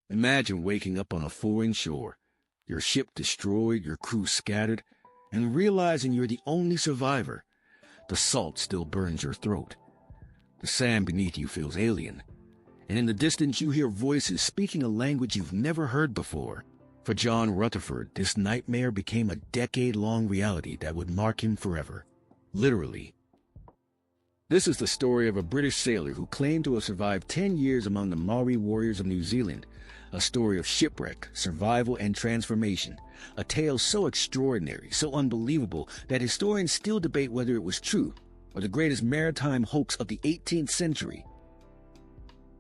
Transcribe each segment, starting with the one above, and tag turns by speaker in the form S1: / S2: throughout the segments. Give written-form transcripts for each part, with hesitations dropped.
S1: Imagine waking up on a foreign shore, your ship destroyed, your crew scattered, and realizing you're the only survivor. The salt still burns your throat. The sand beneath you feels alien. And in the distance you hear voices speaking a language you've never heard before. For John Rutherford, this nightmare became a decade-long reality that would mark him forever. Literally. This is the story of a British sailor who claimed to have survived 10 years among the Maori warriors of New Zealand. A story of shipwreck, survival, and transformation. A tale so extraordinary, so unbelievable, that historians still debate whether it was true, or the greatest maritime hoax of the 18th century.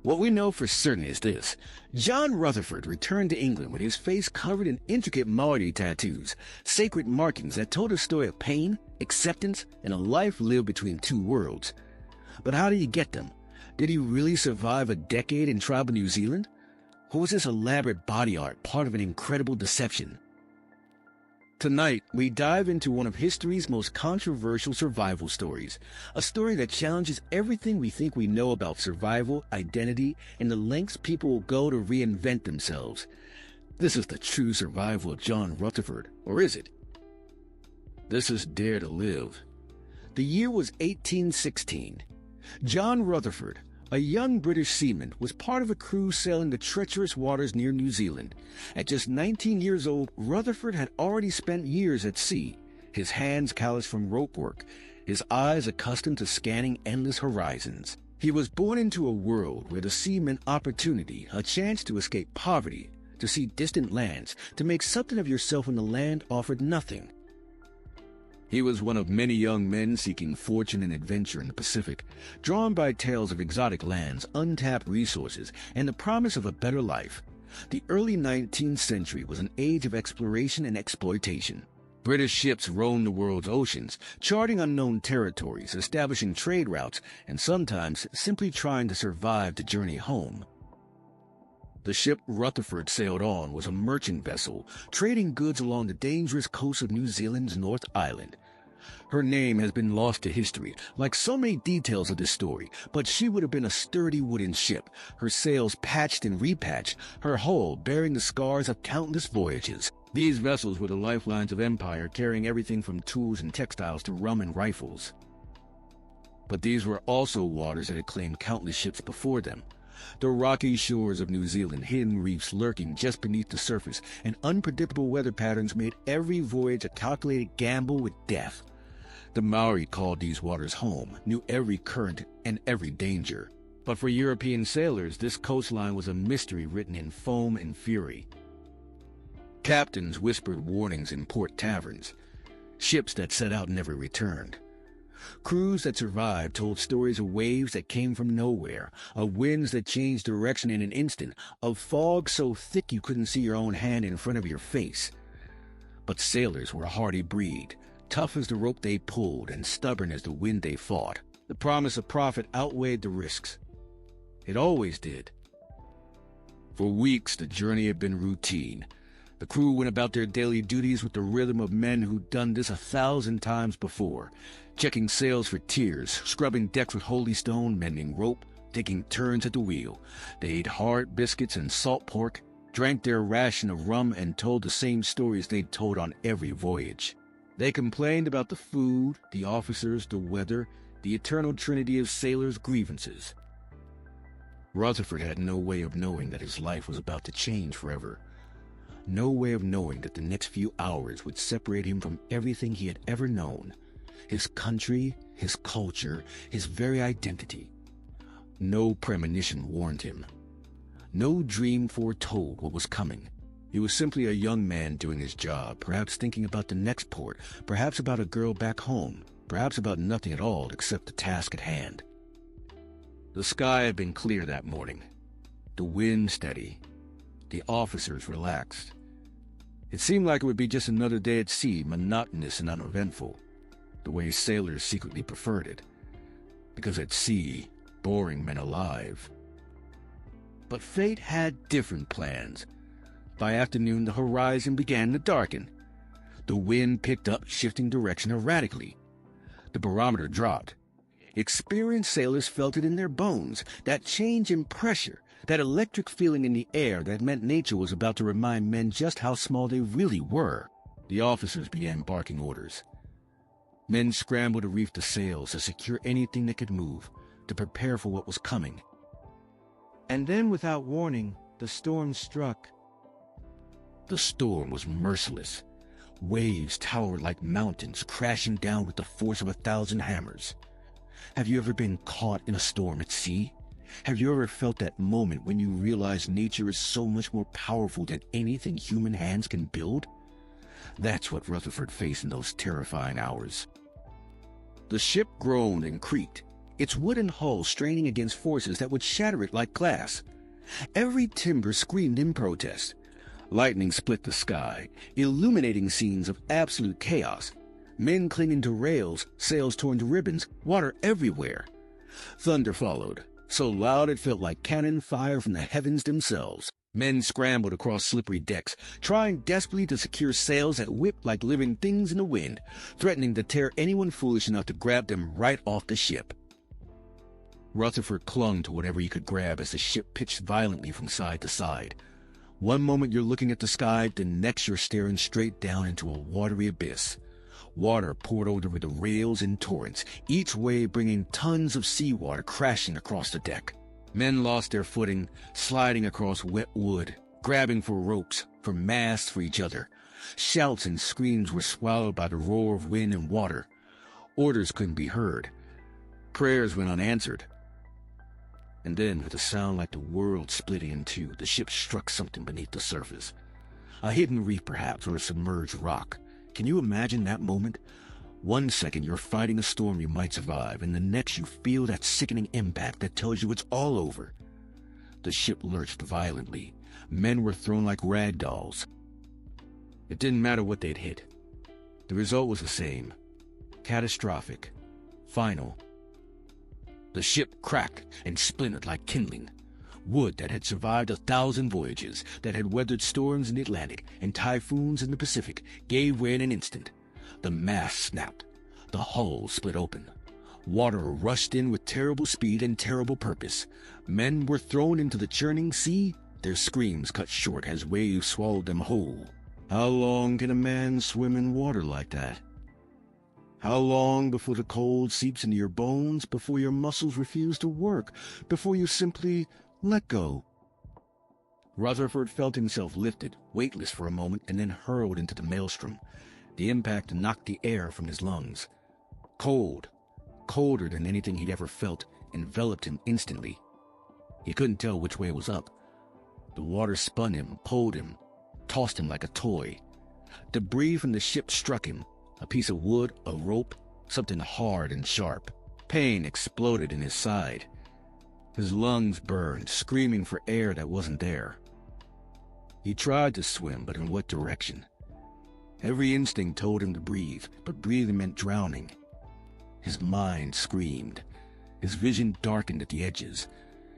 S1: What we know for certain is this. John Rutherford returned to England with his face covered in intricate Maori tattoos, sacred markings that told a story of pain, acceptance, and a life lived between two worlds. But how did he get them? Did he really survive a decade in tribal New Zealand? Or was this elaborate body art part of an incredible deception? Tonight, we dive into one of history's most controversial survival stories, a story that challenges everything we think we know about survival, identity, and the lengths people will go to reinvent themselves. This is the true survival of John Rutherford, or is it? This is Dare to Live. The year was 1816. John Rutherford, a young British seaman, was part of a crew sailing the treacherous waters near New Zealand. At just 19 years old, Rutherford had already spent years at sea, his hands calloused from rope work, his eyes accustomed to scanning endless horizons. He was born into a world where the sea meant opportunity, a chance to escape poverty, to see distant lands, to make something of yourself when the land offered nothing. He was one of many young men seeking fortune and adventure in the Pacific, drawn by tales of exotic lands, untapped resources, and the promise of a better life. The early 19th century was an age of exploration and exploitation. British ships roamed the world's oceans, charting unknown territories, establishing trade routes, and sometimes simply trying to survive the journey home. The ship Rutherford sailed on was a merchant vessel, trading goods along the dangerous coast of New Zealand's North Island. Her name has been lost to history, like so many details of this story, but she would have been a sturdy wooden ship, her sails patched and repatched, her hull bearing the scars of countless voyages. These vessels were the lifelines of empire, carrying everything from tools and textiles to rum and rifles. But these were also waters that had claimed countless ships before them. The rocky shores of New Zealand, hidden reefs lurking just beneath the surface, and unpredictable weather patterns made every voyage a calculated gamble with death. The Maori called these waters home, knew every current and every danger. But for European sailors, this coastline was a mystery written in foam and fury. Captains whispered warnings in port taverns. Ships that set out never returned. Crews that survived told stories of waves that came from nowhere, of winds that changed direction in an instant, of fog so thick you couldn't see your own hand in front of your face. But sailors were a hardy breed, tough as the rope they pulled and stubborn as the wind they fought. The promise of profit outweighed the risks. It always did. For weeks, the journey had been routine. The crew went about their daily duties with the rhythm of men who'd done this 1,000 times before, checking sails for tiers, scrubbing decks with holy stone, mending rope, taking turns at the wheel. They ate hard biscuits and salt pork, drank their ration of rum, and told the same stories they'd told on every voyage. They complained about the food, the officers, the weather, the eternal trinity of sailors' grievances. Rutherford had no way of knowing that his life was about to change forever. No way of knowing that the next few hours would separate him from everything he had ever known. His country, his culture, his very identity. No premonition warned him. No dream foretold what was coming. He was simply a young man doing his job, perhaps thinking about the next port, perhaps about a girl back home, perhaps about nothing at all except the task at hand. The sky had been clear that morning, the wind steady, the officers relaxed. It seemed like it would be just another day at sea, monotonous and uneventful, the way sailors secretly preferred it. Because at sea, boring meant alive. But fate had different plans. By afternoon, the horizon began to darken. The wind picked up, shifting direction erratically. The barometer dropped. Experienced sailors felt it in their bones, that change in pressure, That electric feeling in the air that meant nature was about to remind men just how small they really were. The officers began barking orders. Men scrambled to reef the sails, to secure anything that could move, to prepare for what was coming.
S2: And then, without warning, the storm struck.
S1: The storm was merciless. Waves towered like mountains, crashing down with the force of 1,000 hammers. Have you ever been caught in a storm at sea? Have you ever felt that moment when you realize nature is so much more powerful than anything human hands can build? That's what Rutherford faced in those terrifying hours. The ship groaned and creaked, its wooden hull straining against forces that would shatter it like glass. Every timber screamed in protest. Lightning split the sky, illuminating scenes of absolute chaos. Men clinging to rails, sails torn to ribbons, water everywhere. Thunder followed, so loud it felt like cannon fire from the heavens themselves. Men scrambled across slippery decks, trying desperately to secure sails that whipped like living things in the wind, threatening to tear anyone foolish enough to grab them right off the ship. Rutherford clung to whatever he could grab as the ship pitched violently from side to side. One moment you're looking at the sky, the next you're staring straight down into a watery abyss. Water poured over the rails in torrents, each wave bringing tons of seawater crashing across the deck. Men lost their footing, sliding across wet wood, grabbing for ropes, for masts for each other. Shouts and screams were swallowed by the roar of wind and water. Orders couldn't be heard. Prayers went unanswered. And then, with a sound like the world splitting in two, the ship struck something beneath the surface. A hidden reef, perhaps, or a submerged rock. Can you imagine that moment? One second you're fighting a storm you might survive, and the next you feel that sickening impact that tells you it's all over. The ship lurched violently. Men were thrown like rag dolls. It didn't matter what they'd hit. The result was the same. Catastrophic. Final. The ship cracked and splintered like kindling. Wood that had survived 1,000 voyages, that had weathered storms in the Atlantic and typhoons in the Pacific, gave way in an instant. The mast snapped. The hull split open. Water rushed in with terrible speed and terrible purpose. Men were thrown into the churning sea, their screams cut short as waves swallowed them whole. How long can a man swim in water like that? How long before the cold seeps into your bones, before your muscles refuse to work, before you simply let go? Rutherford felt himself lifted, weightless for a moment, and then hurled into the maelstrom. The impact knocked the air from his lungs. Cold, colder than anything he'd ever felt, enveloped him instantly. He couldn't tell which way was up. The water spun him, pulled him, tossed him like a toy. Debris from the ship struck him. A piece of wood, a rope, something hard and sharp. Pain exploded in his side. His lungs burned, screaming for air that wasn't there. He tried to swim, but in what direction? Every instinct told him to breathe, but breathing meant drowning. His mind screamed. His vision darkened at the edges,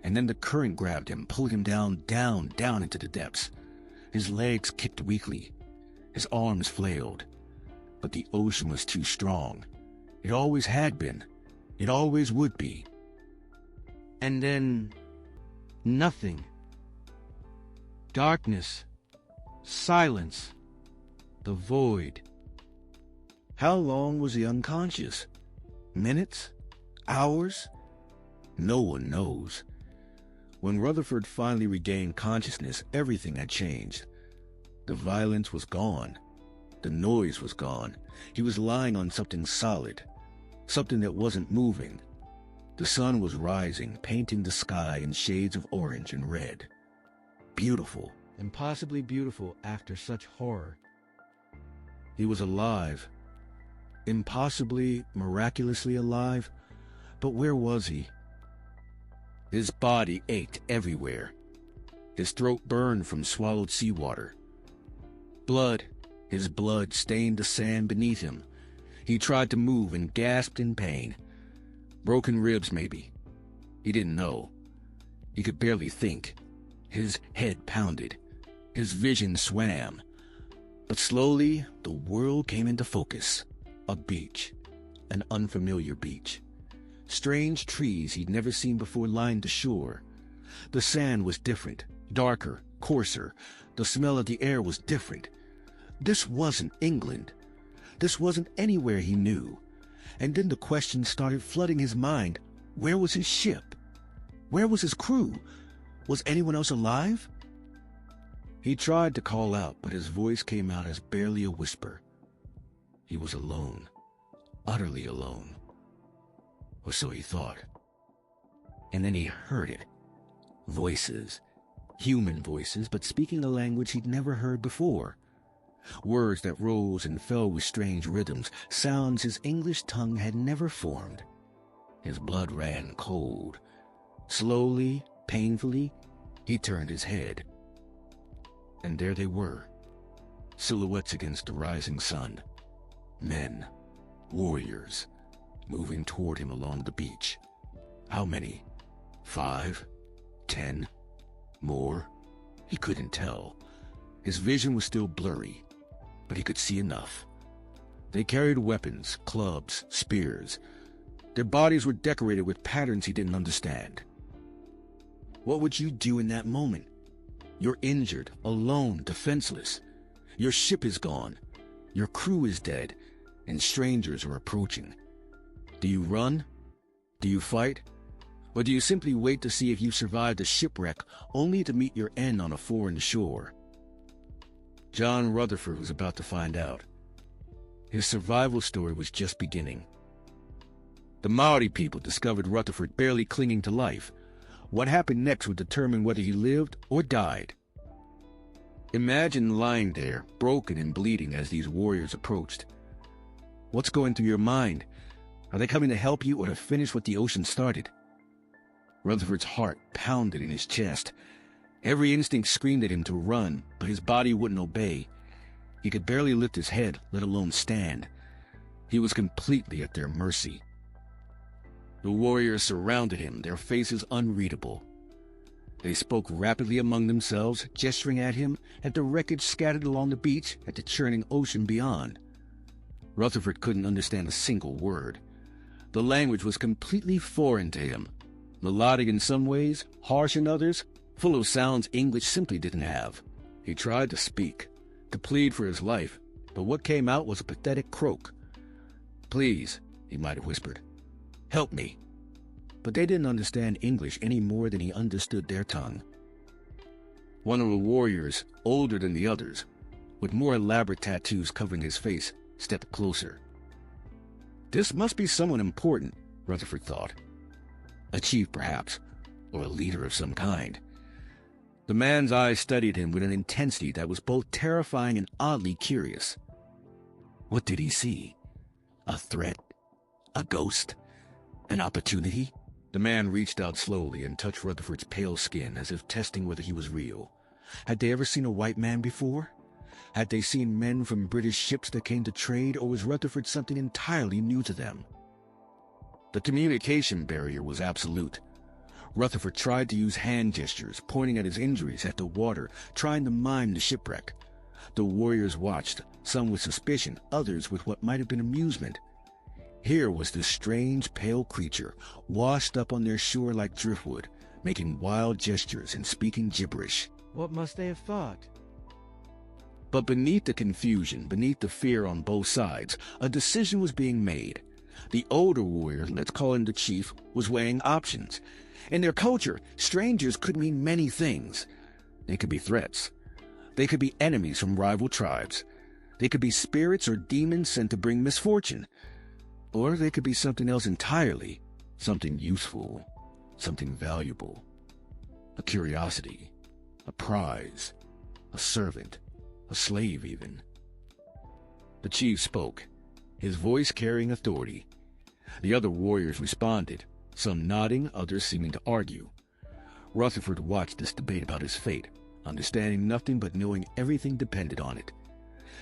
S1: and then the current grabbed him, pulling him down into the depths. His legs kicked weakly. His arms flailed. But the ocean was too strong. It always had been. It always would be.
S2: And then, nothing. Darkness. Silence. The void.
S1: How long was he unconscious? Minutes? Hours? No one knows. When Rutherford finally regained consciousness, everything had changed. The violence was gone. The noise was gone. He was lying on something solid, something that wasn't moving. The sun was rising, painting the sky in shades of orange and red. Beautiful.
S2: Impossibly beautiful after such horror.
S1: He was alive. Impossibly, miraculously alive. But where was he? His body ached everywhere. His throat burned from swallowed seawater. His blood stained the sand beneath him. He tried to move and gasped in pain. Broken ribs, maybe. He didn't know. He could barely think. His head pounded. His vision swam. But slowly, the world came into focus. A beach. An unfamiliar beach. Strange trees he'd never seen before lined the shore. The sand was different, darker, coarser. The smell of the air was different. This wasn't England. This wasn't anywhere he knew. And then the questions started flooding his mind. Where was his ship? Where was his crew? Was anyone else alive? He tried to call out, but his voice came out as barely a whisper. He was alone, utterly alone. Or so he thought. And then he heard it. Voices. Human voices, but speaking a language he'd never heard before. Words that rose and fell with strange rhythms, sounds his English tongue had never formed. His blood ran cold. Slowly, painfully, he turned his head. And there they were, silhouettes against the rising sun. Men, warriors, moving toward him along the beach. How many? 5? 10? More? He couldn't tell. His vision was still blurry, but he could see enough. They carried weapons, clubs, spears. Their bodies were decorated with patterns he didn't understand. What would you do in that moment? You're injured, alone, defenseless. Your ship is gone. Your crew is dead, and strangers are approaching. Do you run? Do you fight? Or do you simply wait to see if you survive the shipwreck, only to meet your end on a foreign shore? John Rutherford was about to find out. His survival story was just beginning. The Maori people discovered Rutherford barely clinging to life. What happened next would determine whether he lived or died. Imagine lying there, broken and bleeding as these warriors approached. What's going through your mind? Are they coming to help you or to finish what the ocean started? Rutherford's heart pounded in his chest. Every instinct screamed at him to run, but his body wouldn't obey. He could barely lift his head, let alone stand. He was completely at their mercy. The warriors surrounded him, their faces unreadable. They spoke rapidly among themselves, gesturing at him, at the wreckage scattered along the beach, at the churning ocean beyond. Rutherford couldn't understand a single word. The language was completely foreign to him. Melodic in some ways, harsh in others, full of sounds English simply didn't have. He tried to speak, to plead for his life, but what came out was a pathetic croak. "Please," he might have whispered, "help me." But they didn't understand English any more than he understood their tongue. One of the warriors, older than the others, with more elaborate tattoos covering his face, stepped closer. This must be someone important, Rutherford thought. A chief, perhaps, or a leader of some kind. The man's eyes studied him with an intensity that was both terrifying and oddly curious. What did he see? A threat? A ghost? An opportunity? The man reached out slowly and touched Rutherford's pale skin as if testing whether he was real. Had they ever seen a white man before? Had they seen men from British ships that came to trade, or was Rutherford something entirely new to them? The communication barrier was absolute. Rutherford tried to use hand gestures, pointing at his injuries, at the water, trying to mime the shipwreck. The warriors watched, some with suspicion, others with what might have been amusement. Here was this strange, pale creature, washed up on their shore like driftwood, making wild gestures and speaking gibberish.
S2: What must they have thought?
S1: But beneath the confusion, beneath the fear on both sides, a decision was being made. The older warrior, let's call him the chief, was weighing options. In their culture, strangers could mean many things. They could be threats. They could be enemies from rival tribes. They could be spirits or demons sent to bring misfortune. Or they could be something else entirely, something useful, something valuable. A curiosity, a prize, a servant, a slave even. The chief spoke, his voice carrying authority. The other warriors responded, some nodding, others seeming to argue. Rutherford watched this debate about his fate, understanding nothing but knowing everything depended on it.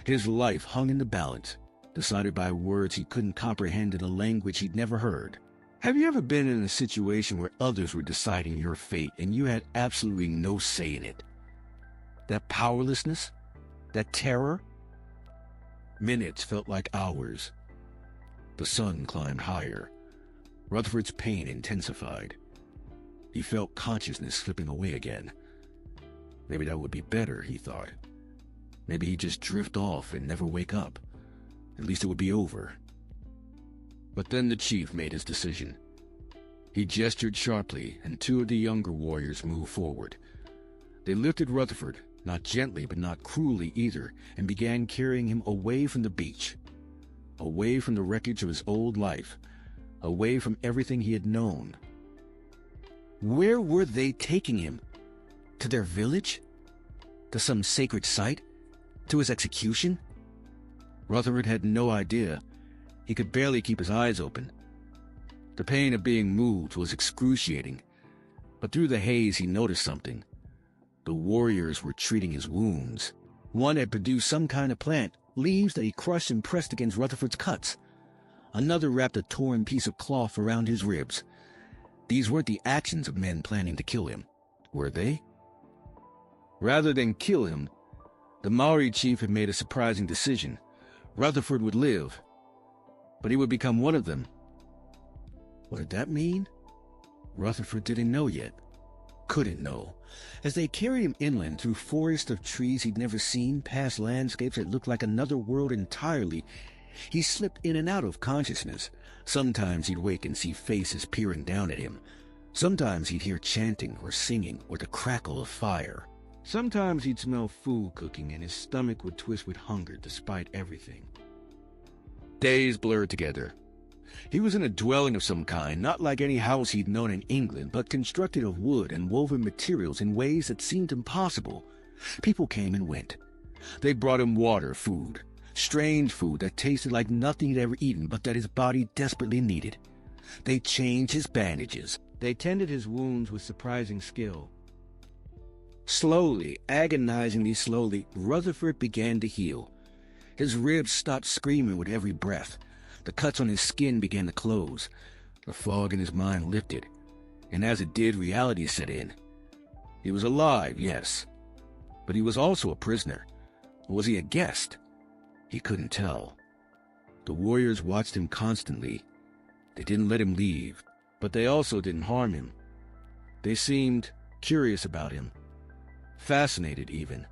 S1: His life hung in the balance, decided by words he couldn't comprehend in a language he'd never heard. Have you ever been in a situation where others were deciding your fate and you had absolutely no say in it? That powerlessness? That terror? Minutes felt like hours. The sun climbed higher. Rutherford's pain intensified. He felt consciousness slipping away again. Maybe that would be better, he thought. Maybe he'd just drift off and never wake up. At least it would be over. But then the chief made his decision. He gestured sharply, and two of the younger warriors moved forward. They lifted Rutherford, not gently but not cruelly either, and began carrying him away from the beach, away from the wreckage of his old life, away from everything he had known. Where were they taking him? To their village? To some sacred site? To his execution? Rutherford had no idea. He could barely keep his eyes open. The pain of being moved was excruciating, but through the haze he noticed something. The warriors were treating his wounds. One had produced some kind of plant, leaves that he crushed and pressed against Rutherford's cuts. Another wrapped a torn piece of cloth around his ribs. These weren't the actions of men planning to kill him, were they? Rather than kill him, the Maori chief had made a surprising decision. Rutherford would live, but he would become one of them. What did that mean? Rutherford didn't know yet. Couldn't know. As they carried him inland through forests of trees he'd never seen, past landscapes that looked like another world entirely, he slipped in and out of consciousness. Sometimes he'd wake and see faces peering down at him. Sometimes he'd hear chanting or singing or the crackle of fire. Sometimes he'd smell food cooking and his stomach would twist with hunger despite everything. Days blurred together. He was in a dwelling of some kind, not like any house he'd known in England, but constructed of wood and woven materials in ways that seemed impossible. People came and went. They brought him water, food, strange food that tasted like nothing he'd ever eaten but that his body desperately needed. They changed his bandages. They tended his wounds with surprising skill. Slowly, agonizingly slowly, Rutherford began to heal. His ribs stopped screaming with every breath. The cuts on his skin began to close. The fog in his mind lifted, and as it did, reality set in. He was alive, yes, but he was also a prisoner. Or was he a guest? He couldn't tell. The warriors watched him constantly. They didn't let him leave, but they also didn't harm him. They seemed curious about him, fascinated even.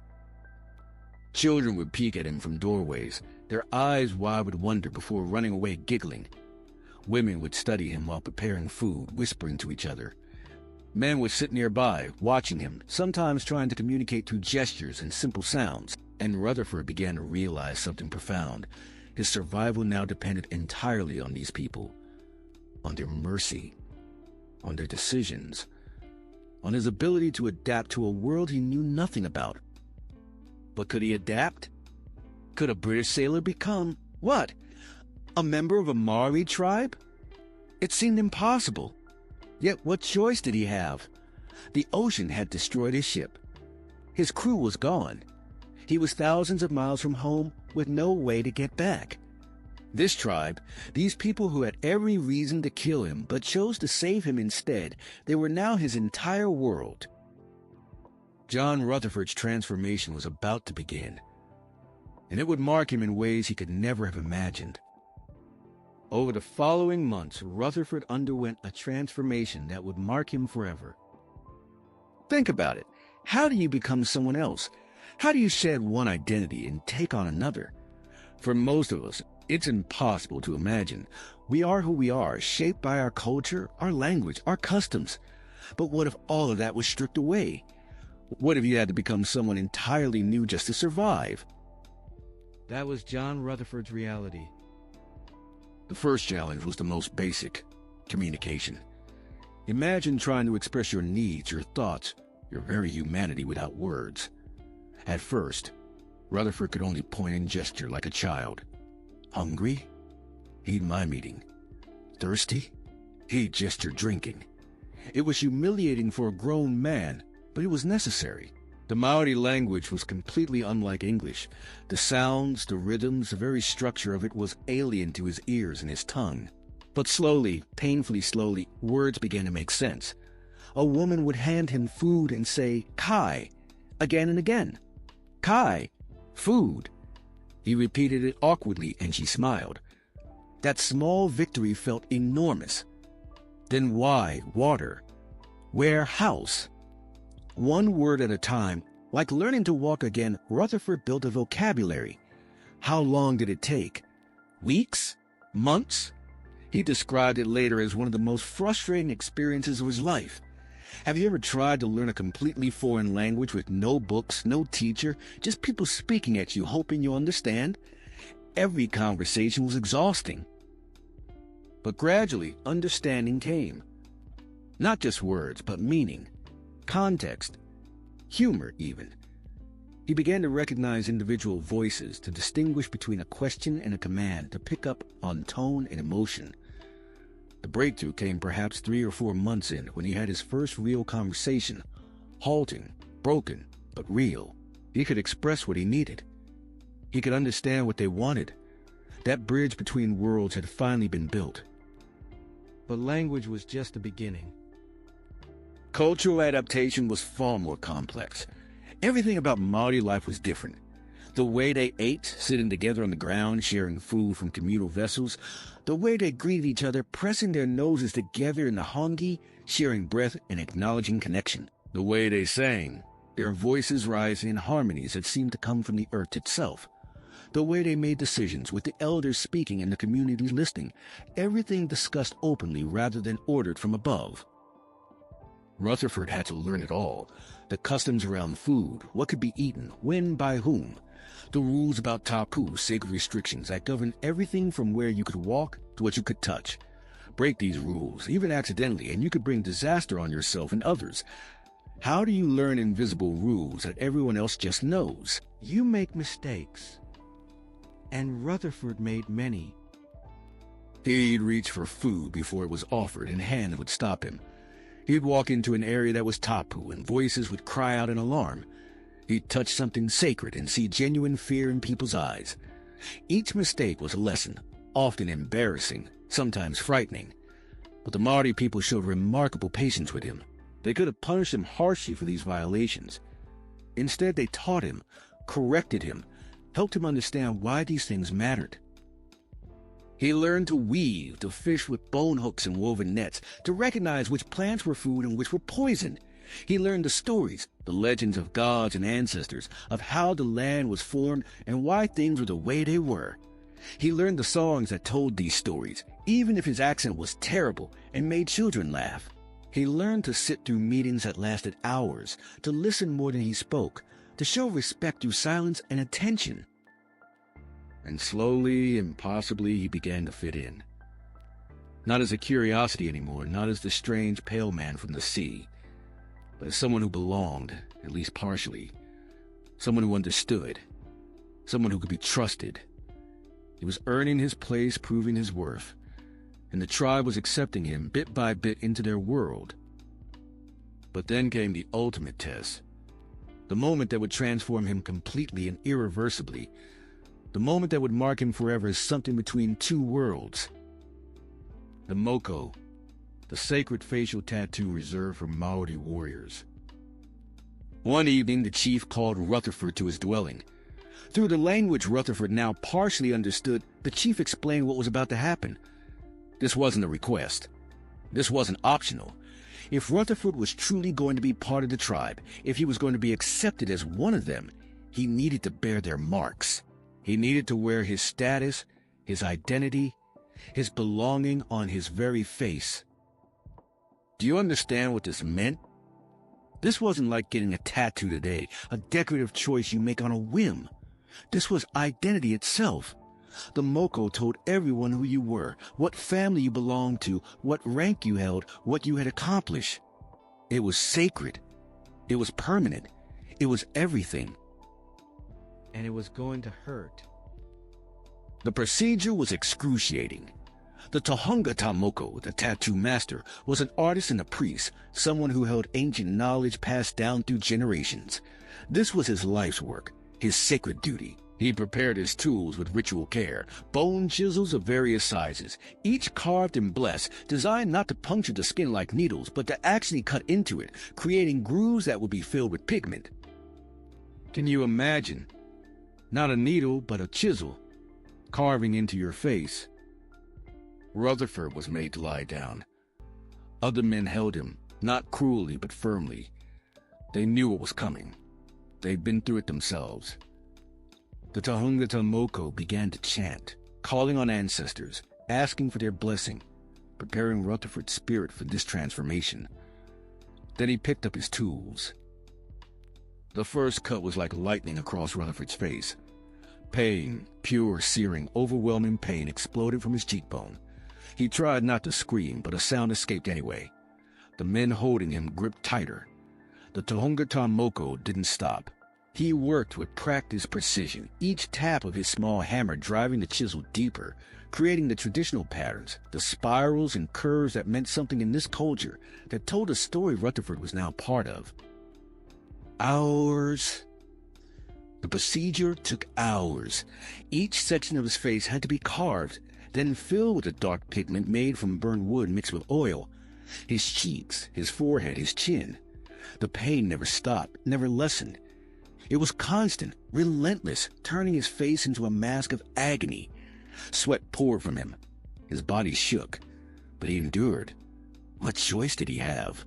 S1: Children would peek at him from doorways, their eyes wide with wonder before running away giggling. Women would study him while preparing food, whispering to each other. Men would sit nearby, watching him, sometimes trying to communicate through gestures and simple sounds. And Rutherford began to realize something profound. His survival now depended entirely on these people, on their mercy, on their decisions, on his ability to adapt to a world he knew nothing about. But could he adapt? Could a British sailor become, what? A member of a Maori tribe? It seemed impossible. Yet what choice did he have? The ocean had destroyed his ship. His crew was gone. He was thousands of miles from home with no way to get back. This tribe, these people who had every reason to kill him but chose to save him instead, they were now his entire world. John Rutherford's transformation was about to begin, and it would mark him in ways he could never have imagined. Over the following months, Rutherford underwent a transformation that would mark him forever. Think about it. How do you become someone else? How do you shed one identity and take on another? For most of us, it's impossible to imagine. We are who we are, shaped by our culture, our language, our customs. But what if all of that was stripped away? What if you had to become someone entirely new just to survive? That was John Rutherford's reality. The first challenge was the most basic: communication. Imagine trying to express your needs, your thoughts, your very humanity without words. At first, Rutherford could only point and gesture like a child. Hungry? He'd mime eating. Thirsty? He'd gesture drinking. It was humiliating for a grown man, but it was necessary. The Maori language was completely unlike English. The sounds, the rhythms, the very structure of it was alien to his ears and his tongue. But slowly, painfully slowly, words began to make sense. A woman would hand him food and say, "Kai," again and again. "Kai, food." He repeated it awkwardly, and she smiled. That small victory felt enormous. Then why water? warehouse. One word at a time, like learning to walk again, Rutherford built a vocabulary. How long did it take? Weeks? Months? He described it later as one of the most frustrating experiences of his life. Have you ever tried to learn a completely foreign language with no books, no teacher, just people speaking at you hoping you'll understand? Every conversation was exhausting. But gradually, understanding came. Not just words, but meaning, context, humor even. He began to recognize individual voices, to distinguish between a question and a command, to pick up on tone and emotion. The breakthrough came perhaps 3 or 4 months in, when he had his first real conversation. Halting, broken, but real. He could express what he needed. He could understand what they wanted. That bridge between worlds had finally been built.
S2: But language was just the beginning.
S1: Cultural adaptation was far more complex. Everything about Maori life was different. The way they ate, sitting together on the ground, sharing food from communal vessels. The way they greeted each other, pressing their noses together in the hongi, sharing breath and acknowledging connection. The way they sang, their voices rising in harmonies that seemed to come from the earth itself. The way they made decisions, with the elders speaking and the community listening. Everything discussed openly rather than ordered from above. Rutherford had to learn it all. The customs around food, what could be eaten, when, by whom. The rules about tapu, sacred restrictions that govern everything from where you could walk to what you could touch. Break these rules, even accidentally, and you could bring disaster on yourself and others. How do you learn invisible rules that everyone else just knows?
S2: You make mistakes. And Rutherford made many.
S1: He'd reach for food before it was offered, and hand would stop him. He'd walk into an area that was tapu, and voices would cry out in alarm. He'd touch something sacred and see genuine fear in people's eyes. Each mistake was a lesson, often embarrassing, sometimes frightening. But the Maori people showed remarkable patience with him. They could have punished him harshly for these violations. Instead, they taught him, corrected him, helped him understand why these things mattered. He learned to weave, to fish with bone hooks and woven nets, to recognize which plants were food and which were poison. He learned the stories, the legends of gods and ancestors, of how the land was formed and why things were the way they were. He learned the songs that told these stories, even if his accent was terrible and made children laugh. He learned to sit through meetings that lasted hours, to listen more than he spoke, to show respect through silence and attention. And slowly and possibly he began to fit in. Not as a curiosity anymore, not as the strange pale man from the sea, but as someone who belonged, at least partially. Someone who understood. Someone who could be trusted. He was earning his place, proving his worth. And the tribe was accepting him bit by bit into their world. But then came the ultimate test. The moment that would transform him completely and irreversibly. The moment that would mark him forever as something between two worlds. The moko, the sacred facial tattoo reserved for Maori warriors. One evening, the chief called Rutherford to his dwelling. Through the language Rutherford now partially understood, the chief explained what was about to happen. This wasn't a request. This wasn't optional. If Rutherford was truly going to be part of the tribe, if he was going to be accepted as one of them, he needed to bear their marks. He needed to wear his status, his identity, his belonging on his very face. Do you understand what this meant? This wasn't like getting a tattoo today, a decorative choice you make on a whim. This was identity itself. The moko told everyone who you were, what family you belonged to, what rank you held, what you had accomplished. It was sacred. It was permanent. It was everything.
S2: And it was going to hurt.
S1: The procedure was excruciating. The Tohungata Moko, the tattoo master, was an artist and a priest, someone who held ancient knowledge passed down through generations. This was his life's work, his sacred duty. He prepared his tools with ritual care, bone chisels of various sizes, each carved and blessed, designed not to puncture the skin like needles, but to actually cut into it, creating grooves that would be filled with pigment. Can you imagine? Not a needle, but a chisel, carving into your face. Rutherford was made to lie down. Other men held him, Not cruelly, but firmly. They knew what was coming. They'd been through it themselves. The Tahungata Moko began to chant, calling on ancestors, asking for their blessing, preparing Rutherford's spirit for this transformation. Then he picked up his tools. The first cut was like lightning across Rutherford's face. Pain, pure, searing, overwhelming pain exploded from his cheekbone. He tried not to scream, but a sound escaped anyway. The men holding him gripped tighter. The Tahungata Moko didn't stop. He worked with practiced precision, each tap of his small hammer driving the chisel deeper, creating the traditional patterns, the spirals and curves that meant something in this culture, that told a story Rutherford was now part of. Hours. The procedure took hours. Each section of his face had to be carved, then filled with a dark pigment made from burned wood mixed with oil. His cheeks, his forehead, his chin. The pain never stopped, never lessened. It was constant, relentless, turning his face into a mask of agony. Sweat poured from him. His body shook, but he endured. What choice did he have?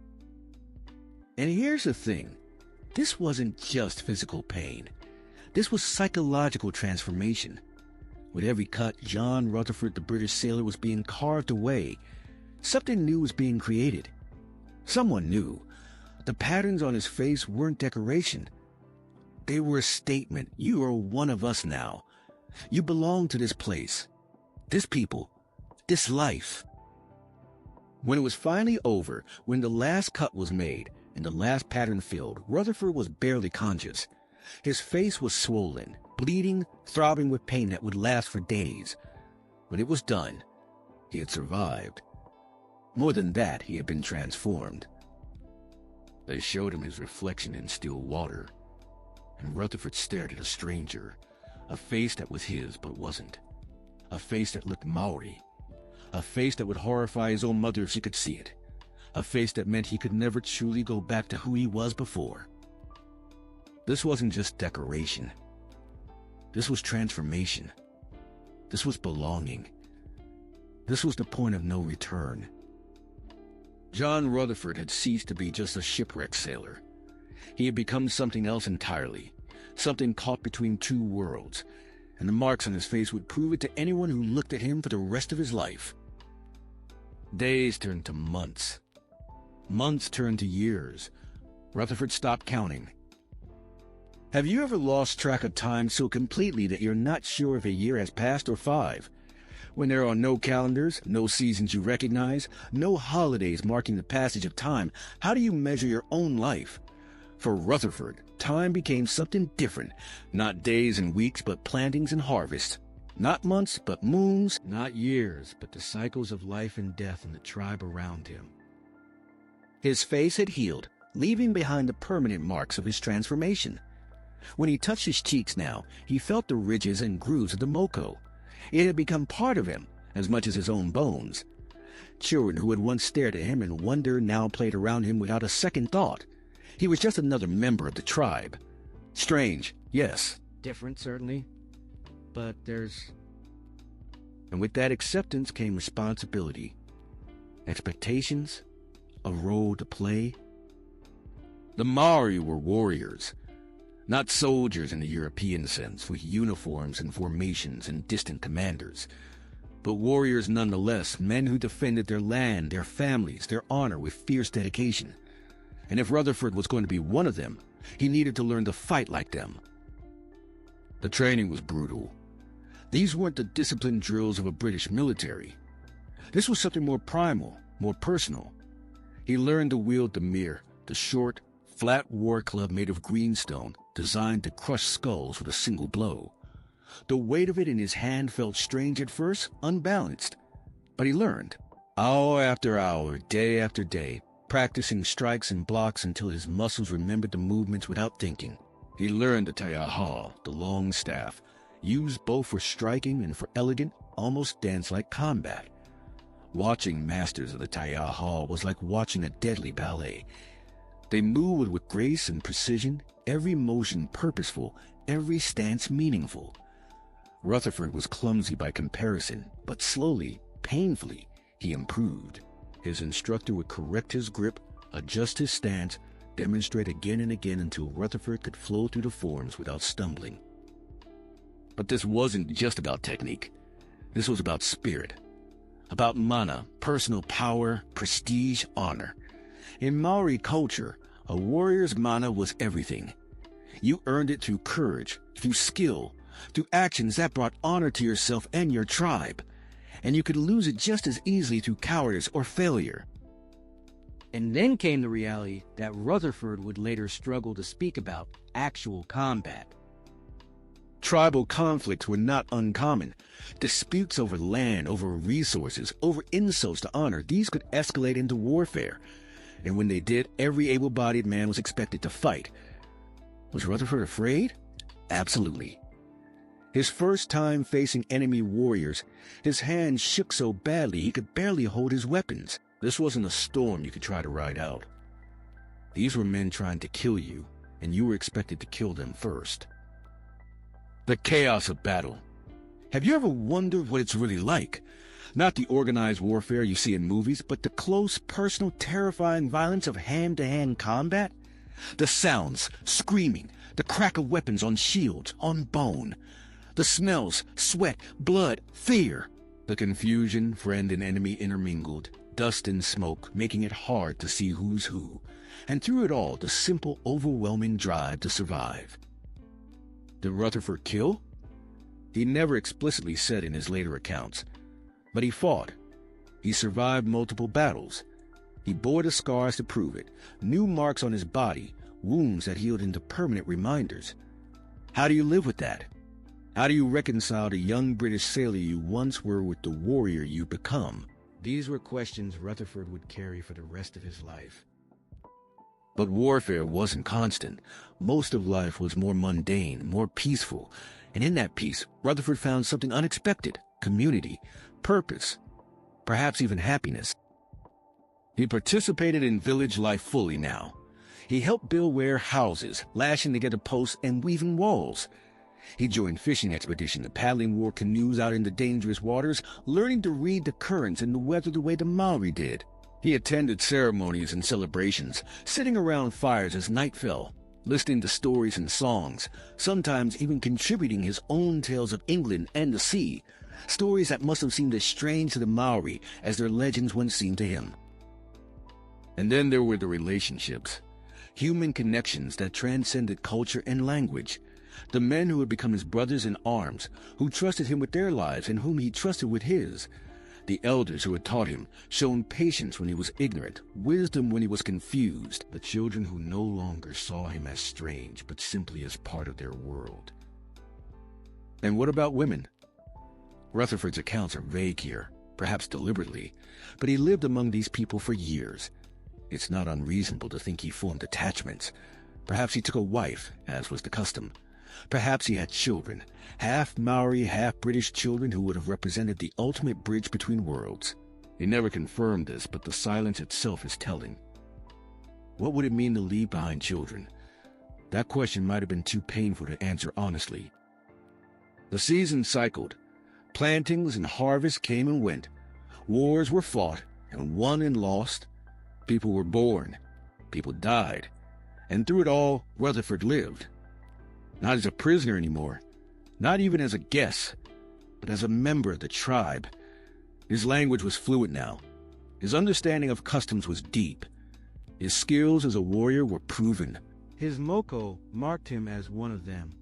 S1: And here's the thing. This wasn't just physical pain. This was psychological transformation. With every cut, John Rutherford, the British sailor, was being carved away. Something new was being created. Someone new. The patterns on his face weren't decoration. They were a statement. You are one of us now. You belong to this place, this people, this life. When it was finally over, when the last cut was made and the last pattern filled, Rutherford was barely conscious. His face was swollen, bleeding, throbbing with pain that would last for days. But it was done. He had survived. More than that, he had been transformed. They showed him his reflection in still water, and Rutherford stared at a stranger, a face that was his but wasn't, a face that looked Maori, a face that would horrify his own mother if she could see it, a face that meant he could never truly go back to who he was before. This wasn't just decoration. This was transformation. This was belonging. This was the point of no return. John Rutherford had ceased to be just a shipwreck sailor. He had become something else entirely, something caught between two worlds, and the marks on his face would prove it to anyone who looked at him for the rest of his life. Days turned to months. Months turned to years. Rutherford stopped counting. Have you ever lost track of time so completely that you're not sure if a year has passed or 5? When there are no calendars, no seasons you recognize, no holidays marking the passage of time, how do you measure your own life? For Rutherford, time became something different. Not days and weeks, but plantings and harvests. Not months, but moons. Not years, but the cycles of life and death in the tribe around him. His face had healed, leaving behind the permanent marks of his transformation. When he touched his cheeks now, he felt the ridges and grooves of the moko. It had become part of him, as much as his own bones. Children who had once stared at him in wonder now played around him without a second thought. He was just another member of the tribe. Strange, yes. Different, certainly. But there's... And with that acceptance came responsibility. Expectations, a role to play. The Maori were warriors. Not soldiers in the European sense, with uniforms and formations and distant commanders, but warriors nonetheless, men who defended their land, their families, their honor with fierce dedication. And if Rutherford was going to be one of them, he needed to learn to fight like them. The training was brutal. These weren't the disciplined drills of a British military. This was something more primal, more personal. He learned to wield the mere, the short, flat war club made of greenstone, designed to crush skulls with a single blow. The weight of it in his hand felt strange at first, unbalanced. But he learned. Hour after hour, day after day, practicing strikes and blocks until his muscles remembered the movements without thinking. He learned the taiaha, the long staff, used both for striking and for elegant, almost dance-like combat. Watching masters of the taiaha was like watching a deadly ballet. They moved with grace and precision, every motion purposeful, every stance meaningful. Rutherford was clumsy by comparison, but slowly, painfully, he improved. His instructor would correct his grip, adjust his stance, demonstrate again and again until Rutherford could flow through the forms without stumbling. But this wasn't just about technique. This was about spirit, about mana, personal power, prestige, honor. In Maori culture, a warrior's mana was everything. You earned it through courage, through skill, through actions that brought honor to yourself and your tribe. And you could lose it just as easily through cowardice or failure.
S2: And then came the reality that Rutherford would later struggle to speak about: actual combat.
S1: Tribal conflicts were not uncommon. Disputes over land, over resources, over insults to honor, these could escalate into warfare. And when they did, every able-bodied man was expected to fight. Was Rutherford afraid? Absolutely. His first time facing enemy warriors, his hands shook so badly he could barely hold his weapons. This wasn't a storm you could try to ride out. These were men trying to kill you, and you were expected to kill them first. The chaos of battle. Have you ever wondered what it's really like? Not the organized warfare you see in movies, but the close, personal, terrifying violence of hand-to-hand combat? The sounds, screaming, the crack of weapons on shields, on bone. The smells, sweat, blood, fear. The confusion, friend and enemy intermingled, dust and smoke, making it hard to see who's who. And through it all, the simple, overwhelming drive to survive. Did Rutherford kill? He never explicitly said in his later accounts. But he fought. He survived multiple battles. He bore the scars to prove it, new marks on his body, wounds that healed into permanent reminders. How do you live with that? How do you reconcile the young British sailor you once were with the warrior you become?
S2: These were questions Rutherford would carry for the rest of his life.
S1: But warfare wasn't constant. Most of life was more mundane, more peaceful. And in that peace, Rutherford found something unexpected: community, purpose, perhaps even happiness. He participated in village life fully now. He helped build warehouses, lashing together posts and weaving walls. He joined fishing expeditions, paddling war canoes out into dangerous waters, learning to read the currents and the weather the way the Maori did. He attended ceremonies and celebrations, sitting around fires as night fell, listening to stories and songs, sometimes even contributing his own tales of England and the sea, stories that must have seemed as strange to the Maori as their legends once seemed to him. And then there were the relationships, human connections that transcended culture and language. The men who had become his brothers in arms, who trusted him with their lives and whom he trusted with his. The elders who had taught him, shown patience when he was ignorant, wisdom when he was confused. The children who no longer saw him as strange, but simply as part of their world. And what about women? Rutherford's accounts are vague here, perhaps deliberately, but he lived among these people for years. It's not unreasonable to think he formed attachments. Perhaps he took a wife, as was the custom. Perhaps he had children, half Maori, half British children who would have represented the ultimate bridge between worlds. He never confirmed this, but the silence itself is telling. What would it mean to leave behind children? That question might have been too painful to answer honestly. The seasons cycled. Plantings and harvests came and went. Wars were fought and won and lost. People were born. People died. And through it all, Rutherford lived. Not as a prisoner anymore, not even as a guest, but as a member of the tribe. His language was fluent now. His understanding of customs was deep. His skills as a warrior were proven.
S2: His moko marked him as one of them.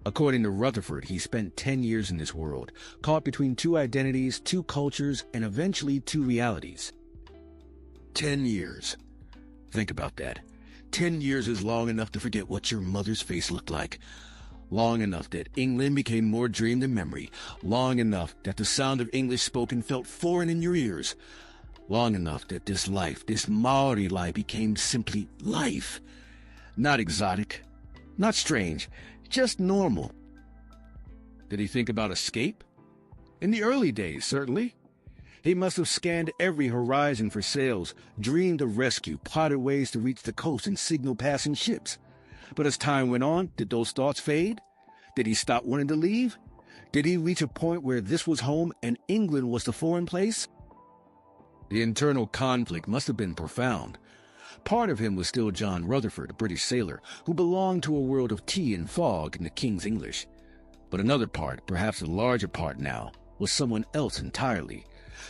S1: According to Rutherford, he spent 10 years in this world, caught between two identities, two cultures, and eventually two realities. 10 years. Think about that. 10 years is long enough to forget what your mother's face looked like. Long enough that England became more dream than memory. Long enough that the sound of English spoken felt foreign in your ears. Long enough that this life, this Maori life, became simply life. Not exotic, not strange, just normal. Did he think about escape? In the early days, certainly. He must have scanned every horizon for sails, dreamed of rescue, plotted ways to reach the coast and signal passing ships. But as time went on, did those thoughts fade? Did he stop wanting to leave? Did he reach a point where this was home and England was the foreign place? The internal conflict must have been profound. Part of him was still John Rutherford, a British sailor, who belonged to a world of tea and fog in the King's English. But another part, perhaps a larger part now, was someone else entirely.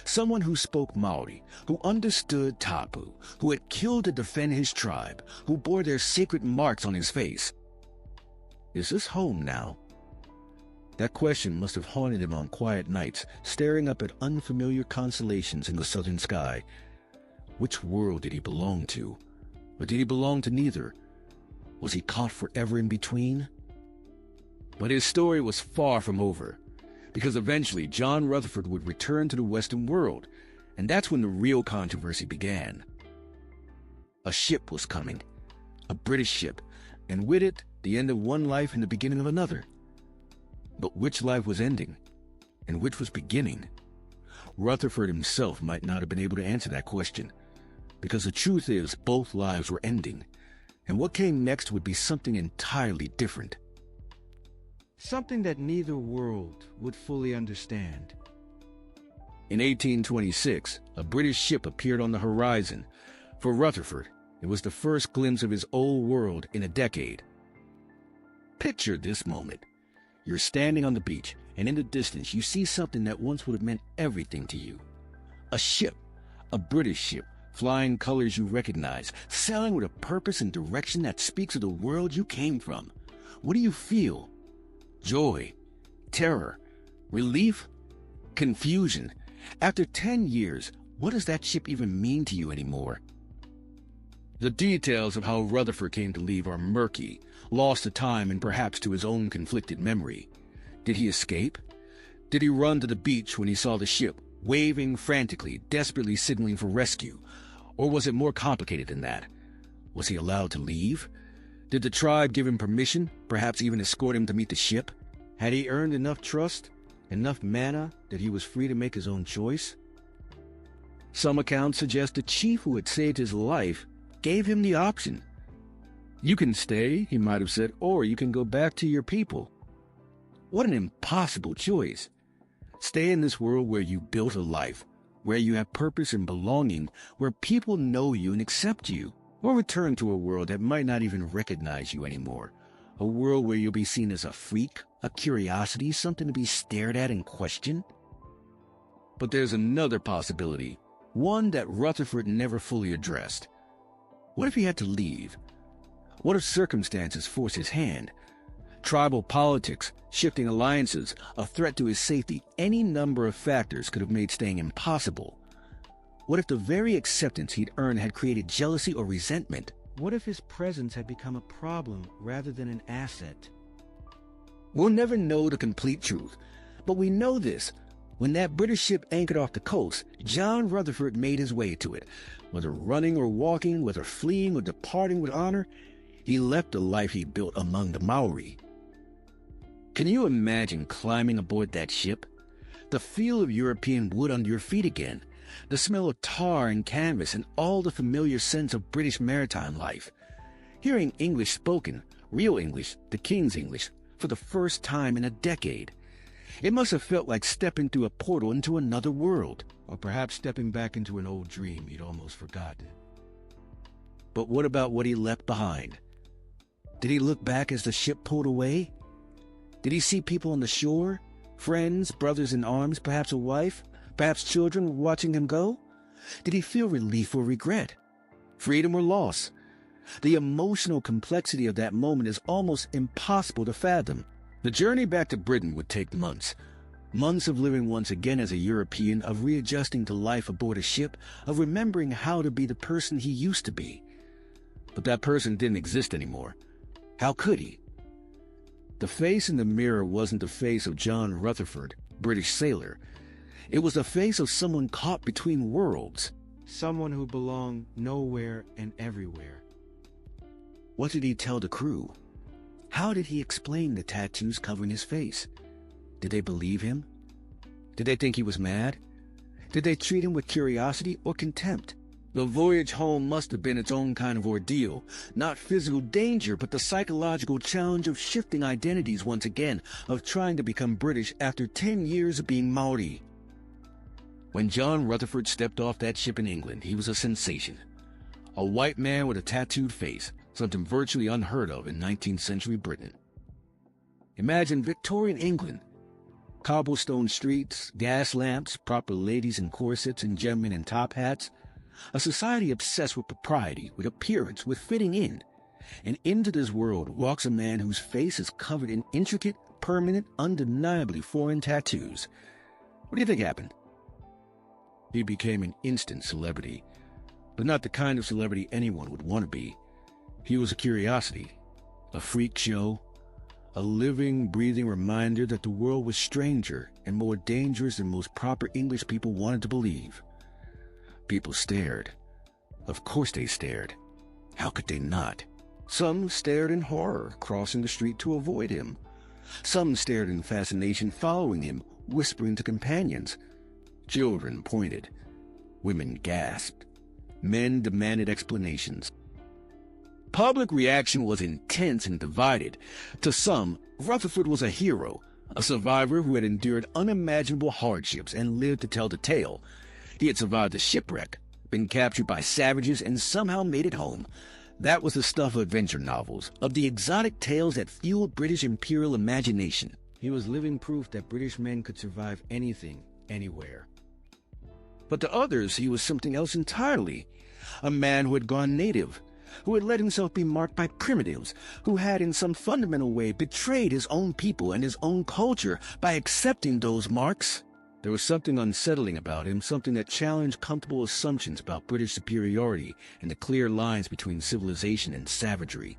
S1: Someone who spoke Maori, who understood tapu, who had killed to defend his tribe, who bore their sacred marks on his face. Is this home now? That question must have haunted him on quiet nights, staring up at unfamiliar constellations in the southern sky. Which world did he belong to? Or did he belong to neither? Was he caught forever in between? But his story was far from over, because eventually John Rutherford would return to the Western world, and that's when the real controversy began. A ship was coming, a British ship, and with it, the end of one life and the beginning of another. But which life was ending, and which was beginning? Rutherford himself might not have been able to answer that question, because the truth is both lives were ending, and what came next would be something entirely different.
S2: Something that neither world would fully understand.
S1: In 1826, a British ship appeared on the horizon. For Rutherford, it was the first glimpse of his old world in a decade. Picture this moment. You're standing on the beach, and in the distance you see something that once would have meant everything to you. A ship, a British ship, flying colors you recognize, sailing with a purpose and direction that speaks of the world you came from. What do you feel? Joy, terror, relief, confusion. After 10 years, what does that ship even mean to you anymore? The details of how Rutherford came to leave are murky, lost to time and perhaps to his own conflicted memory. Did he escape? Did he run to the beach when he saw the ship, waving frantically, desperately signaling for rescue? Or was it more complicated than that? Was he allowed to leave? Did the tribe give him permission, perhaps even escort him to meet the ship? Had he earned enough trust, enough mana, that he was free to make his own choice? Some accounts suggest the chief who had saved his life gave him the option. You can stay, he might have said, or you can go back to your people. What an impossible choice. Stay in this world where you built a life, where you have purpose and belonging, where people know you and accept you, or return to a world that might not even recognize you anymore, a world where you'll be seen as a freak, a curiosity, something to be stared at and questioned. But there's another possibility, one that Rutherford never fully addressed. What if he had to leave? What if circumstances forced his hand? Tribal politics, shifting alliances, a threat to his safety, any number of factors could have made staying impossible. What if the very acceptance he'd earned had created jealousy or resentment?
S2: What if his presence had become a problem rather than an asset?
S1: We'll never know the complete truth, but we know this. When that British ship anchored off the coast, John Rutherford made his way to it. Whether running or walking, whether fleeing or departing with honor, he left the life he built among the Maori. Can you imagine climbing aboard that ship? The feel of European wood under your feet again, the smell of tar and canvas, and all the familiar sense of British maritime life. Hearing English spoken, real English, the King's English, for the first time in a decade. It must have felt like stepping through a portal into another world, or perhaps stepping back into an old dream he'd almost forgotten. But what about what he left behind? Did he look back as the ship pulled away? Did he see people on the shore? Friends, brothers in arms, perhaps a wife, perhaps children watching him go? Did he feel relief or regret? Freedom or loss? The emotional complexity of that moment is almost impossible to fathom. The journey back to Britain would take months. Months of living once again as a European, of readjusting to life aboard a ship, of remembering how to be the person he used to be. But that person didn't exist anymore. How could he? The face in the mirror wasn't the face of John Rutherford, British sailor. It was the face of someone caught between worlds.
S2: Someone who belonged nowhere and everywhere.
S1: What did he tell the crew? How did he explain the tattoos covering his face? Did they believe him? Did they think he was mad? Did they treat him with curiosity or contempt? The voyage home must have been its own kind of ordeal. Not physical danger, but the psychological challenge of shifting identities once again, of trying to become British after 10 years of being Maori. When John Rutherford stepped off that ship in England, he was a sensation. A white man with a tattooed face, something virtually unheard of in 19th century Britain. Imagine Victorian England. Cobblestone streets, gas lamps, proper ladies in corsets and gentlemen in top hats. A society obsessed with propriety, with appearance, with fitting in. And into this world walks a man whose face is covered in intricate, permanent, undeniably foreign tattoos. What do you think happened? He became an instant celebrity, but not the kind of celebrity anyone would want to be. He was a curiosity, a freak show, a living, breathing reminder that the world was stranger and more dangerous than most proper English people wanted to believe. People stared. Of course they stared. How could they not? Some stared in horror, crossing the street to avoid him. Some stared in fascination, following him, whispering to companions. Children pointed. Women gasped. Men demanded explanations. Public reaction was intense and divided. To some, Rutherford was a hero, a survivor who had endured unimaginable hardships and lived to tell the tale. He had survived a shipwreck, been captured by savages, and somehow made it home. That was the stuff of adventure novels, of the exotic tales that fueled British imperial imagination.
S2: He was living proof that British men could survive anything, anywhere.
S1: But to others, he was something else entirely. A man who had gone native, who had let himself be marked by primitives, who had in some fundamental way betrayed his own people and his own culture by accepting those marks. There was something unsettling about him, something that challenged comfortable assumptions about British superiority and the clear lines between civilization and savagery.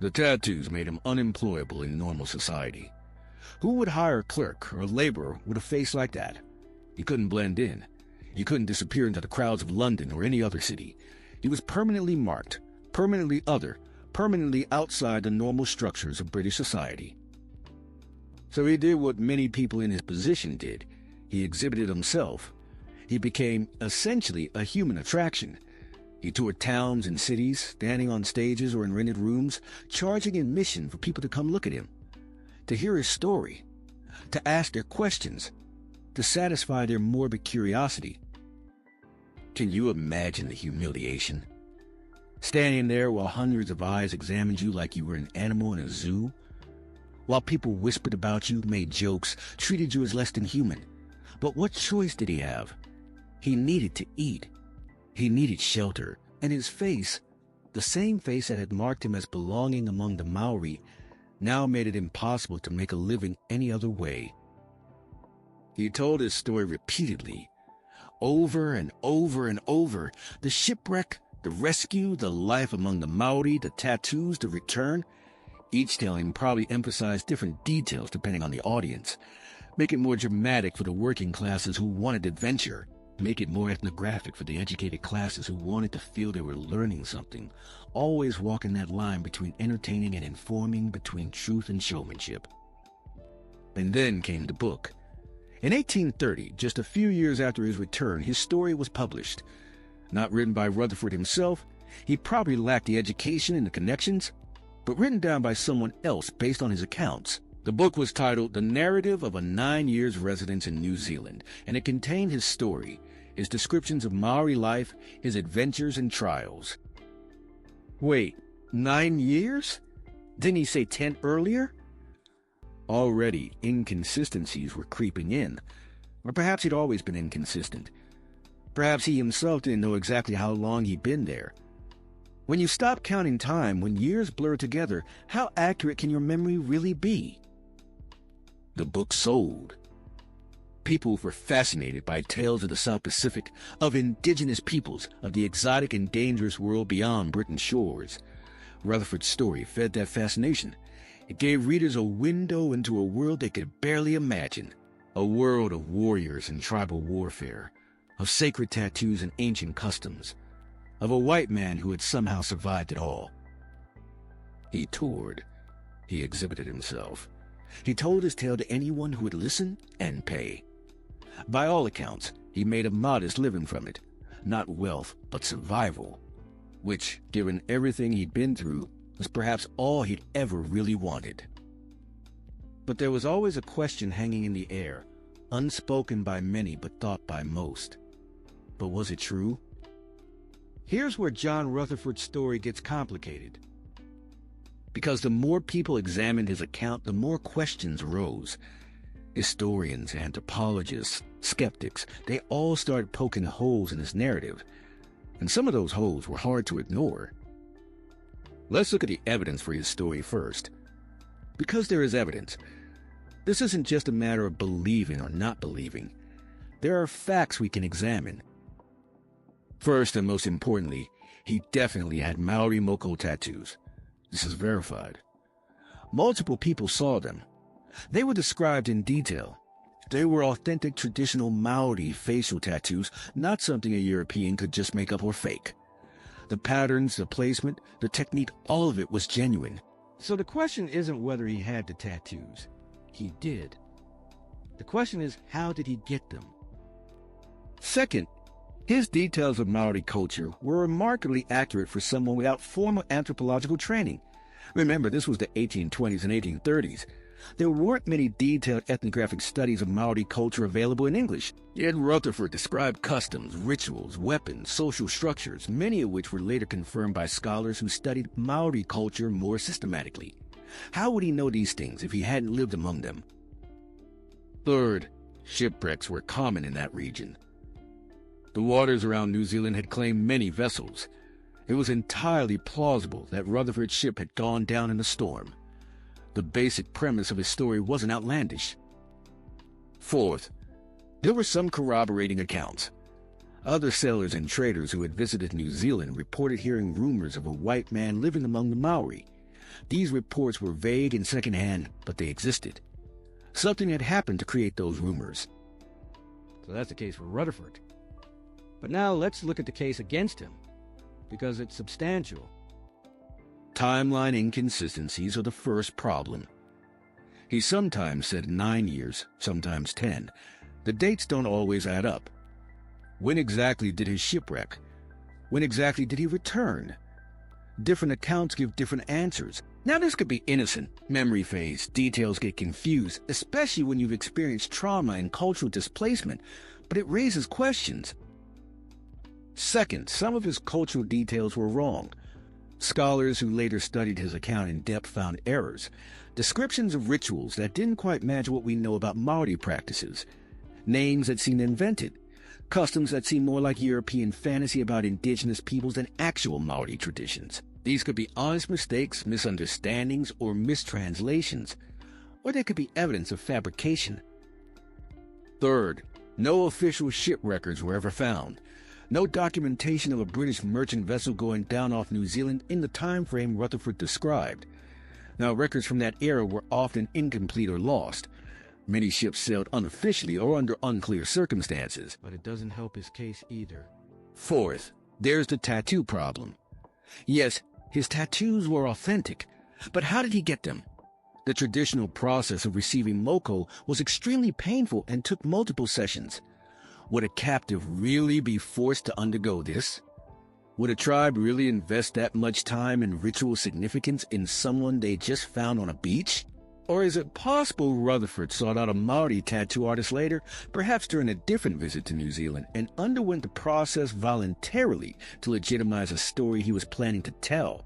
S1: The tattoos made him unemployable in normal society. Who would hire a clerk or a laborer with a face like that? He couldn't blend in. He couldn't disappear into the crowds of London or any other city. He was permanently marked, permanently other, permanently outside the normal structures of British society. So he did what many people in his position did. He exhibited himself. He became essentially a human attraction. He toured towns and cities, standing on stages or in rented rooms, charging admission for people to come look at him, to hear his story, to ask their questions, to satisfy their morbid curiosity. Can you imagine the humiliation? Standing there while hundreds of eyes examined you like you were an animal in a zoo? While people whispered about you, made jokes, treated you as less than human. But what choice did he have? He needed to eat. He needed shelter. And his face, the same face that had marked him as belonging among the Maori, now made it impossible to make a living any other way. He told his story repeatedly, over and over and over. The shipwreck, the rescue, the life among the Maori, the tattoos, the return. Each telling probably emphasized different details depending on the audience. Make it more dramatic for the working classes who wanted adventure. Make it more ethnographic for the educated classes who wanted to feel they were learning something. Always walking that line between entertaining and informing, between truth and showmanship. And then came the book. In 1830, just a few years after his return, his story was published. Not written by Rutherford himself, he probably lacked the education and the connections, but written down by someone else based on his accounts. The book was titled The Narrative of a 9 Years Residence in New Zealand, and it contained his story, his descriptions of Maori life, his adventures and trials. Wait, 9 years? Didn't he say 10 earlier? Already, inconsistencies were creeping in. Or perhaps he'd always been inconsistent. Perhaps he himself didn't know exactly how long he'd been there. When you stop counting time, when years blur together, how accurate can your memory really be? The book sold. People were fascinated by tales of the South Pacific, of indigenous peoples, of the exotic and dangerous world beyond Britain's shores. Rutherford's story fed that fascination. It gave readers a window into a world they could barely imagine. A world of warriors and tribal warfare, of sacred tattoos and ancient customs, of a white man who had somehow survived it all. He toured. He exhibited himself. He told his tale to anyone who would listen and pay. By all accounts, he made a modest living from it. Not wealth, but survival, which, given everything he'd been through, was perhaps all he'd ever really wanted. But there was always a question hanging in the air. unspoken by many but thought by most. But was it true?
S2: Here's where John Rutherford's story gets complicated.
S1: Because the more people examined his account, the more questions arose. Historians, anthropologists, skeptics, they all started poking holes in his narrative. And some of those holes were hard to ignore. Let's look at the evidence for his story first. Because there is evidence, this isn't just a matter of believing or not believing. There are facts we can examine. First and most importantly, he definitely had Maori moko tattoos. This is verified. Multiple people saw them. They were described in detail. They were authentic traditional Maori facial tattoos, not something a European could just make up or fake. The patterns, the placement, the technique, all of it was genuine.
S2: So the question isn't whether he had the tattoos. He did. The question is, how did he get them?
S1: Second, his details of Maori culture were remarkably accurate for someone without formal anthropological training. Remember, this was the 1820s and 1830s. There weren't many detailed ethnographic studies of Maori culture available in English. Yet Rutherford described customs, rituals, weapons, social structures, many of which were later confirmed by scholars who studied Maori culture more systematically. How would he know these things if he hadn't lived among them? Third, shipwrecks were common in that region. The waters around New Zealand had claimed many vessels. It was entirely plausible that Rutherford's ship had gone down in a storm. The basic premise of his story wasn't outlandish. Fourth, there were some corroborating accounts. Other sailors and traders who had visited New Zealand reported hearing rumors of a white man living among the Maori. These reports were vague and secondhand, but they existed. Something had happened to create those rumors.
S2: So that's the case for Rutherford. But now let's look at the case against him, because it's substantial.
S1: Timeline inconsistencies are the first problem. He sometimes said 9 years, sometimes 10. The dates don't always add up. When exactly did his shipwreck? When exactly did he return? Different accounts give different answers. Now this could be innocent, memory phase, details get confused, especially when you've experienced trauma and cultural displacement, but it raises questions. Second, some of his cultural details were wrong. Scholars who later studied his account in depth found errors, descriptions of rituals that didn't quite match what we know about Maori practices, names that seemed invented, customs that seemed more like European fantasy about indigenous peoples than actual Maori traditions. These could be honest mistakes, misunderstandings, or mistranslations, or they could be evidence of fabrication. Third, no official ship records were ever found. No documentation of a British merchant vessel going down off New Zealand in the time frame Rutherford described. Now, records from that era were often incomplete or lost. Many ships sailed unofficially or under unclear circumstances.
S2: But it doesn't help his case either.
S1: Fourth, there's the tattoo problem. Yes, his tattoos were authentic, but how did he get them? The traditional process of receiving moko was extremely painful and took multiple sessions. Would a captive really be forced to undergo this? Would a tribe really invest that much time and ritual significance in someone they just found on a beach? Or is it possible Rutherford sought out a Maori tattoo artist later, perhaps during a different visit to New Zealand, and underwent the process voluntarily to legitimize a story he was planning to tell?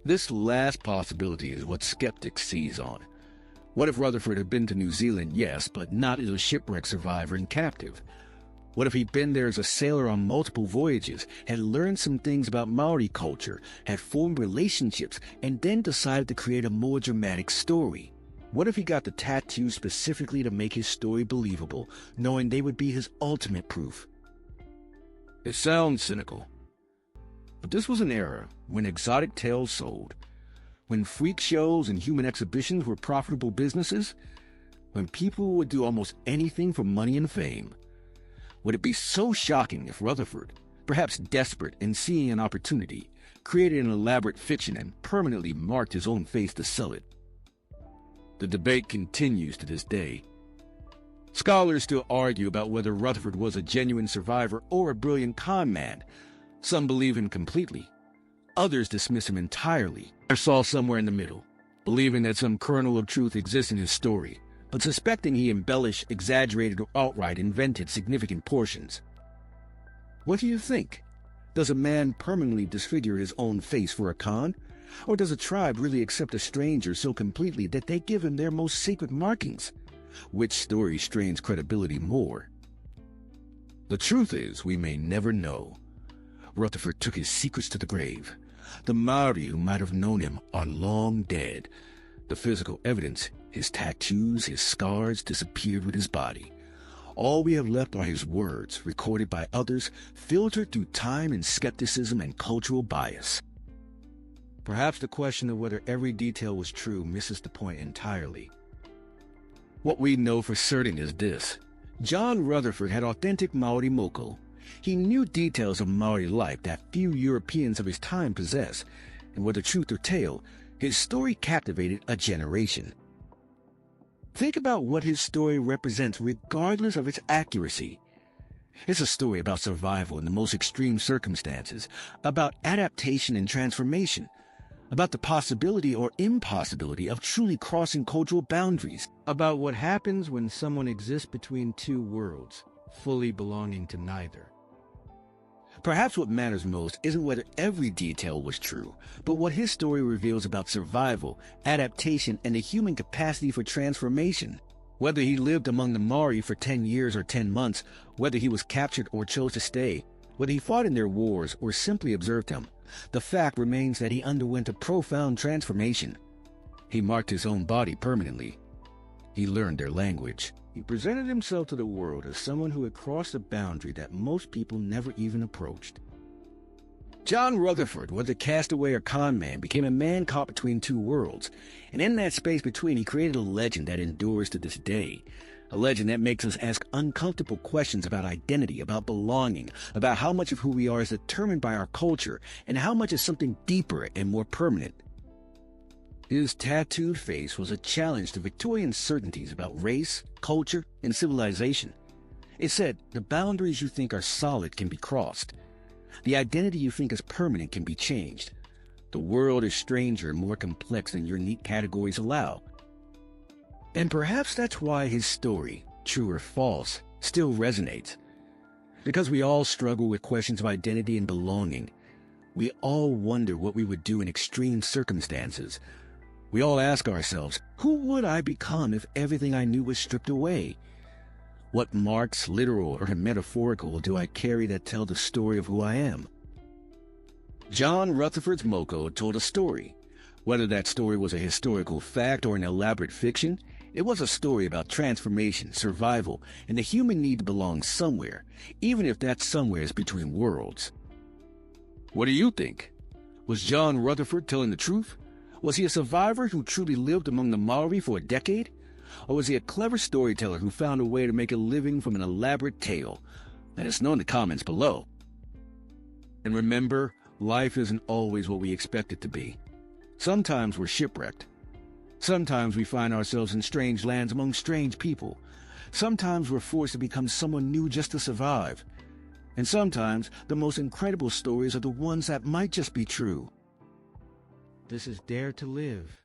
S1: This last possibility is what skeptics seize on. What if Rutherford had been to New Zealand, yes, but not as a shipwreck survivor and captive? What if he'd been there as a sailor on multiple voyages, had learned some things about Maori culture, had formed relationships, and then decided to create a more dramatic story? What if he got the tattoos specifically to make his story believable, knowing they would be his ultimate proof? It sounds cynical, but this was an era when exotic tales sold, when freak shows and human exhibitions were profitable businesses, when people would do almost anything for money and fame. Would it be so shocking if Rutherford, perhaps desperate and seeing an opportunity, created an elaborate fiction and permanently marked his own face to sell it? The debate continues to this day. Scholars still argue about whether Rutherford was a genuine survivor or a brilliant con man. Some believe him completely. Others dismiss him entirely, or saw somewhere in the middle, believing that some kernel of truth exists in his story, but suspecting he embellished, exaggerated, or outright invented significant portions. What do you think? Does a man permanently disfigure his own face for a con? Or does a tribe really accept a stranger so completely that they give him their most sacred markings? Which story strains credibility more? The truth is, we may never know. Rutherford took his secrets to the grave. The Maori who might have known him are long dead. The physical evidence, his tattoos, his scars, disappeared with his body. All we have left are his words, recorded by others, filtered through time and skepticism and cultural bias.
S2: Perhaps the question of whether every detail was true misses the point entirely.
S1: What we know for certain is this. John Rutherford had authentic Maori moko. He knew details of Maori life that few Europeans of his time possessed, and whether truth or tale, his story captivated a generation. Think about what his story represents regardless of its accuracy. It's a story about survival in the most extreme circumstances, about adaptation and transformation, about the possibility or impossibility of truly crossing cultural boundaries,
S2: about what happens when someone exists between two worlds, fully belonging to neither.
S1: Perhaps what matters most isn't whether every detail was true, but what his story reveals about survival, adaptation, and the human capacity for transformation. Whether he lived among the Maori for 10 years or 10 months, whether he was captured or chose to stay, whether he fought in their wars or simply observed them, the fact remains that he underwent a profound transformation. He marked his own body permanently. He learned their language.
S2: He presented himself to the world as someone who had crossed a boundary that most people never even approached.
S1: John Rutherford, whether castaway or con man, became a man caught between two worlds, and in that space between he created a legend that endures to this day. A legend that makes us ask uncomfortable questions about identity, about belonging, about how much of who we are is determined by our culture, and how much is something deeper and more permanent. His tattooed face was a challenge to Victorian certainties about race, culture, and civilization. It said, the boundaries you think are solid can be crossed. The identity you think is permanent can be changed. The world is stranger and more complex than your neat categories allow. And perhaps that's why his story, true or false, still resonates. Because we all struggle with questions of identity and belonging. We all wonder what we would do in extreme circumstances. We all ask ourselves, who would I become if everything I knew was stripped away? What marks, literal or metaphorical, do I carry that tell the story of who I am? John Rutherford's moko told a story. Whether that story was a historical fact or an elaborate fiction, it was a story about transformation, survival, and the human need to belong somewhere, even if that somewhere is between worlds. What do you think? Was John Rutherford telling the truth? Was he a survivor who truly lived among the Maori for a decade? Or was he a clever storyteller who found a way to make a living from an elaborate tale? Let us know in the comments below. And remember, life isn't always what we expect it to be. Sometimes we're shipwrecked. Sometimes we find ourselves in strange lands among strange people. Sometimes we're forced to become someone new just to survive. And sometimes the most incredible stories are the ones that might just be true.
S2: This is Dare to Live.